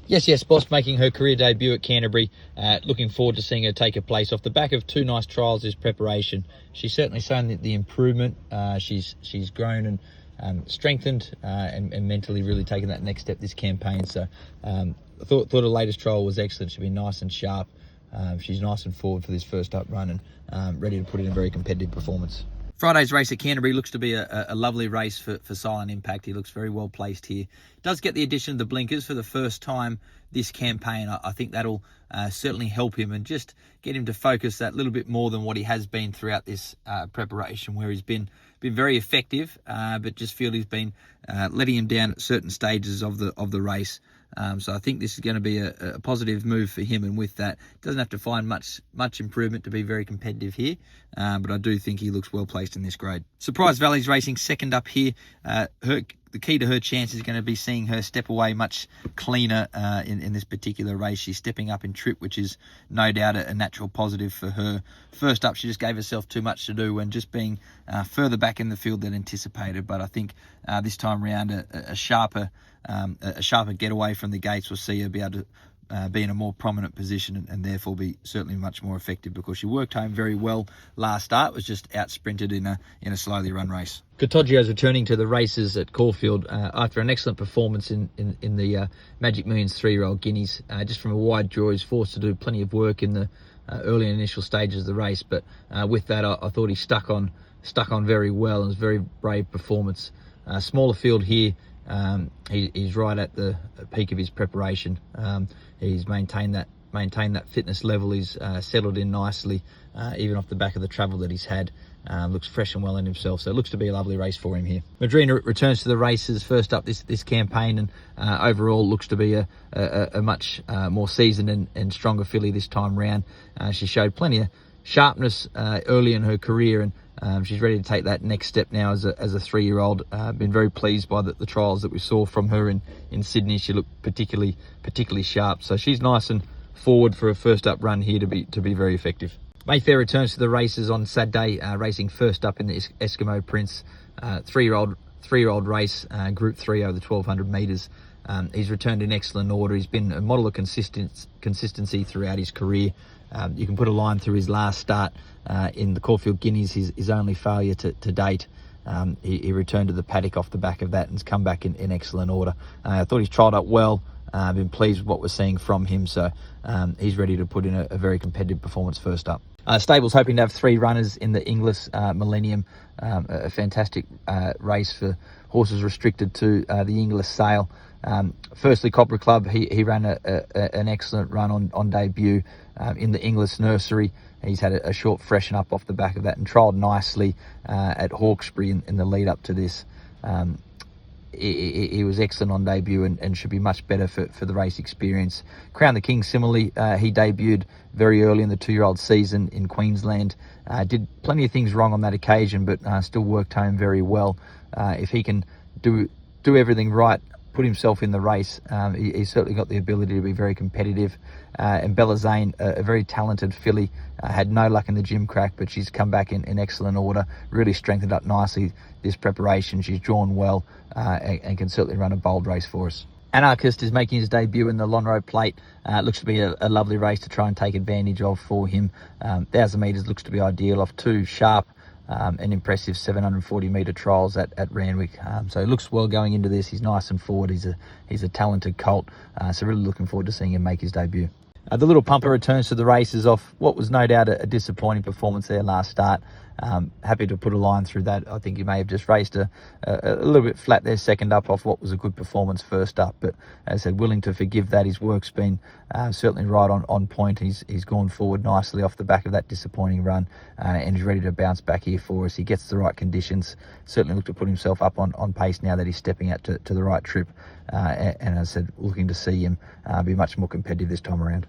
Yes, Boss making her career debut at Canterbury. Looking forward to seeing her take her place off the back of 2 nice trials this preparation. She's certainly shown the improvement. She's grown and strengthened and mentally really taken that next step this campaign. So I thought her latest trial was excellent. She's been nice and sharp. She's nice and forward for this first up run and ready to put in a very competitive performance. Friday's race at Canterbury looks to be a lovely race for Silent Impact. He looks very well placed here. Does get the addition of the blinkers for the first time this campaign. I think that'll certainly help him and just get him to focus that little bit more than what he has been throughout this preparation, where he's been very effective, but just feel he's been letting him down at certain stages of the race. So I think this is going to be a positive move for him, and with that, doesn't have to find much improvement to be very competitive here. But I do think he looks well placed in this grade. Surprise Valley's racing second up here. The key to her chance is going to be seeing her step away much cleaner in this particular race. She's stepping up in trip, which is no doubt a natural positive for her. First up, she just gave herself too much to do when just being further back in the field than anticipated. But I think this time around, a sharper getaway from the gates will see her be able to be in a more prominent position and therefore be certainly much more effective, because she worked home very well last start, was just out sprinted in a slowly run race. Cottagio's returning to the races at Caulfield after an excellent performance in the Magic Millions 3-year-old guineas. Just from a wide draw, he's forced to do plenty of work in the early initial stages of the race, but with that I thought he stuck on very well, and it was a very brave performance. Smaller field here. He's right at the peak of his preparation. He's maintained that fitness level. He's settled in nicely, even off the back of the travel that he's had. Looks fresh and well in himself, so it looks to be a lovely race for him here. Madrina returns to the races first up this campaign, and overall looks to be a much more seasoned and stronger filly this time round. She showed plenty of sharpness early in her career, and she's ready to take that next step now as a 3-year-old. Been very pleased by the trials that we saw from her in Sydney. She looked particularly sharp, so she's nice and forward for a first up run here to be very effective. Mayfair returns to the races on Saturday, racing first up in the Eskimo Prince 3-year-old race, Group 3 over the 1200 metres. He's returned in excellent order. He's been a model of consistency throughout his career. You can put a line through his last start in the Caulfield Guineas, his only failure to date. He returned to the paddock off the back of that and has come back in excellent order. I thought he's trialled up well. Been pleased with what we're seeing from him, so he's ready to put in a very competitive performance first up. Stable's hoping to have 3 runners in the Inglis Millennium, a fantastic race for horses restricted to the Inglis sale. Firstly, Copra Club, he ran an excellent run on debut in the Inglis Nursery. He's had a short freshen up off the back of that and trialled nicely at Hawkesbury in the lead up to this. He was excellent on debut and should be much better for the race experience. Crown the King, similarly, he debuted very early in the 2-year-old season in Queensland. Did plenty of things wrong on that occasion, but still worked home very well. If he can do everything right, put himself in the race, he's certainly got the ability to be very competitive. And Bella Zane, a very talented filly, had no luck in the gym crack, but she's come back in excellent order, really strengthened up nicely this preparation. She's drawn well and can certainly run a bold race for us. Anarchist is making his debut in the Lonhro Plate. Looks to be a lovely race to try and take advantage of for him. 1,000 metres looks to be ideal off 2 sharp and impressive 740 metre trials at Randwick. So he looks well going into this. He's nice and forward. He's a talented colt. So really looking forward to seeing him make his debut. The Little Pumper returns to the races off what was no doubt a disappointing performance there last start. Happy to put a line through that. I think he may have just raced a little bit flat there second up off what was a good performance first up, but as I said, willing to forgive that. His work's been certainly right on point. He's gone forward nicely off the back of that disappointing run, and he's ready to bounce back here for us. He gets the right conditions, certainly look to put himself up on pace now that he's stepping out to the right trip, and as I said, looking to see him be much more competitive this time around.